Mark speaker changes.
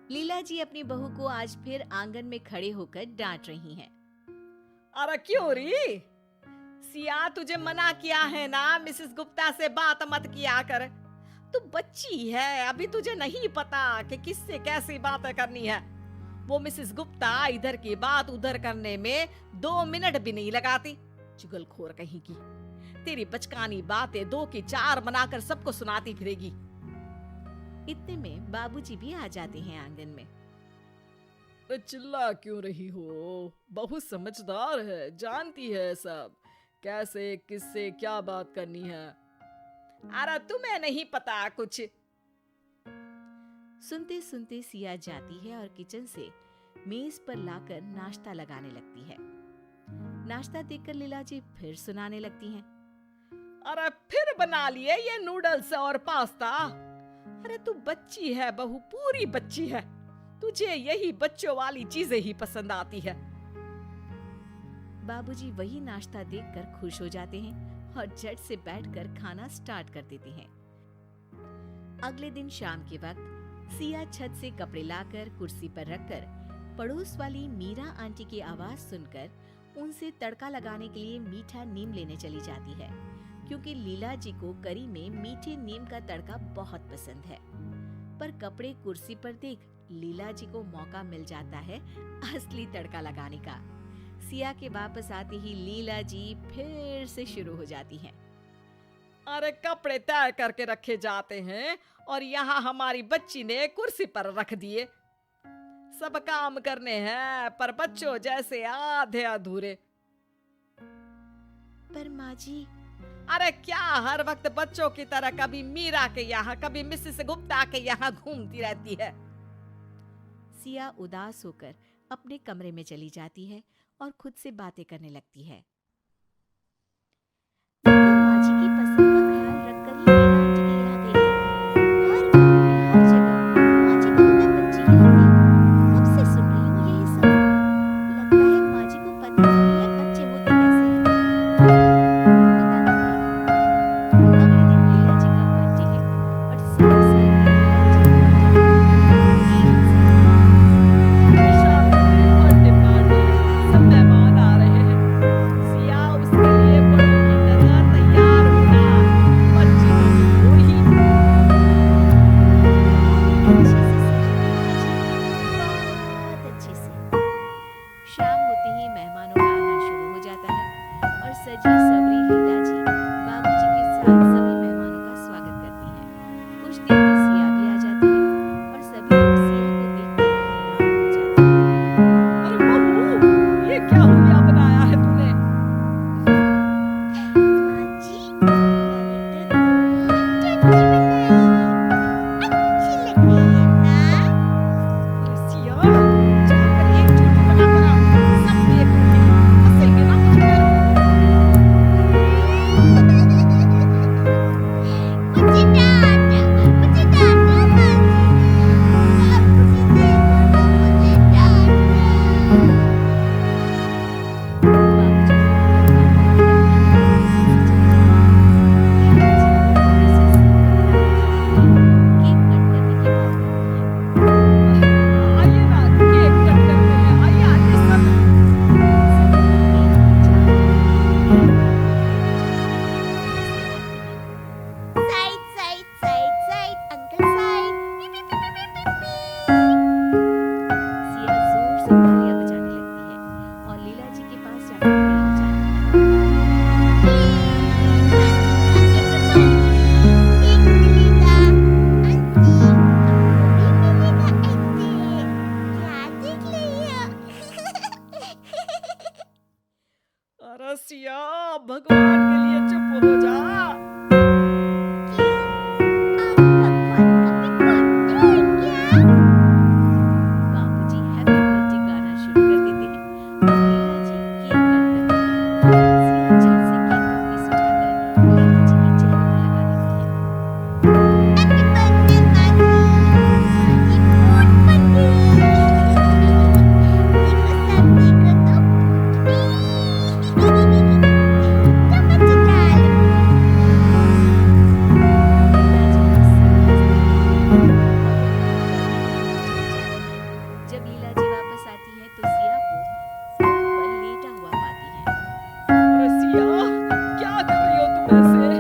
Speaker 1: लीला जी अपनी बहू को आज फिर आंगन में खड़े होकर डांट रही हैं।
Speaker 2: अरे क्यों री? सिया तुझे मना किया है ना मिसेस गुप्ता से बात मत किया कर। तू बच्ची है, अभी तुझे नहीं पता कि किससे कैसी बातें करनी है। वो मिसेस गुप्ता इधर की बात उधर करने में 2 मिनट भी नहीं लगाती। चुगलखोर कहीं की, तेरी बचकानी बातें 2 की 4 बनाकर सबको सुनाती फिरेगी।
Speaker 1: इतने में बाबूजी भी आ जाते हैं आंगन में।
Speaker 2: चिल्ला क्यों रही हो? बहुत समझदार है, जानती है सब कैसे किससे क्या बात करनी है। अरे तुम्हें नहीं पता कुछ।
Speaker 1: सुनते सुनते सिया जाती है और किचन से मेज पर लाकर नाश्ता लगाने लगती है। नाश्ता देखकर लीला जी फिर सुनाने लगती हैं।
Speaker 2: अरे फिर बना लिए ये नूडल्स और पास्ता। अरे तू बच्ची है बहू, पूरी बच्ची है, तुझे यही बच्चों वाली चीजें ही पसंद आती है।
Speaker 1: बाबूजी वही नाश्ता देखकर खुश हो जाते हैं और झट से बैठकर खाना स्टार्ट कर देते हैं। अगले दिन शाम के वक्त सिया छत से कपड़े लाकर कुर्सी पर रखकर पड़ोस वाली मीरा आंटी की आवाज सुनकर उनसे तड़का लगाने के लिए मीठा नीम लेने चली जाती है, क्योंकि लीला जी को करी में मीठे नीम का तड़का बहुत पसंद है। पर कपड़े कुर्सी पर देख लीला जी को मौका मिल जाता है असली तड़का लगाने का। सिया के वापस आते ही लीला जी फिर से शुरू हो जाती हैं।
Speaker 2: अरे कपड़े तय करके रखे जाते हैं और यहाँ हमारी बच्ची ने कुर्सी पर रख दिए। सब काम करने हैं पर बच्चों जैसे आधे अधूरे।
Speaker 1: पर माँ जी।
Speaker 2: अरे क्या हर वक्त बच्चों की तरह कभी मीरा के यहाँ कभी मिसेस गुप्ता के यहाँ घूमती रहती है?
Speaker 1: सिया उदास होकर अपने कमरे में चली जाती है और खुद से बातें करने लगती है। माँ जी की पसंद का ख्याल रखकर ही मीरा आंटी के यहाँ गई थी। हर काम में हर जगह माँ जी को तो मैं बच्ची ही लगती। कब से सुन रही हूँ यही सब। लगता है माँ जी को पता नहीं है बच्चे होते कैसे हैं। अगले दिन लीला जी का बर्थडे है और सारी
Speaker 2: सब मेहमान आ रहे हैं। सिया उसके लिए बड़ों की तरह तैयार होना। बच्ची तो हो ही।
Speaker 1: बहुत अच्छे से। शाम होते ही मेहमानों का आना शुरू हो जाता है और सजी सवरी लीला जी बाबूजी के साथ सभी मेहमानों का स्वागत करती हैं। कुछ देर में सिया भी आ जाती है और सभी लोग सिया को देखकर हैरान हो जाते हैं।
Speaker 2: अरे बहू, ये क्या हुलिया बनाया है तूने?
Speaker 3: माँ जी, मैंने तो 2 टोटी बनाई। अच्छी लग रही है ना?
Speaker 2: अरे सिया, जाकर एक चोटी बना कर आ। सब देख रहे हैं, हंसेंगे ना मुझ पर।
Speaker 3: मुझे डांटा माँ जी। बाबूजी देखो ना, मुझे डांटा।
Speaker 2: आइए ना, केक कट करते हैं। आइए आइए सब।
Speaker 3: Side side side side uncle side. P P P P P P.
Speaker 1: Siya जोर से तालियां बजाने लगती है और लीला जी के पास जाकर खड़ी हो जाती है।
Speaker 2: अरे सिया, भगवान के लिए चुप हो जा।
Speaker 1: बाबूजी हैप्पी बर्थडे गाना शुरू कर देते हैं और लीला जी केक कट करती है। सिया झट से केक का पीस उठाकर लीला जी के चेहरे पर लगा देती है।
Speaker 2: वैसे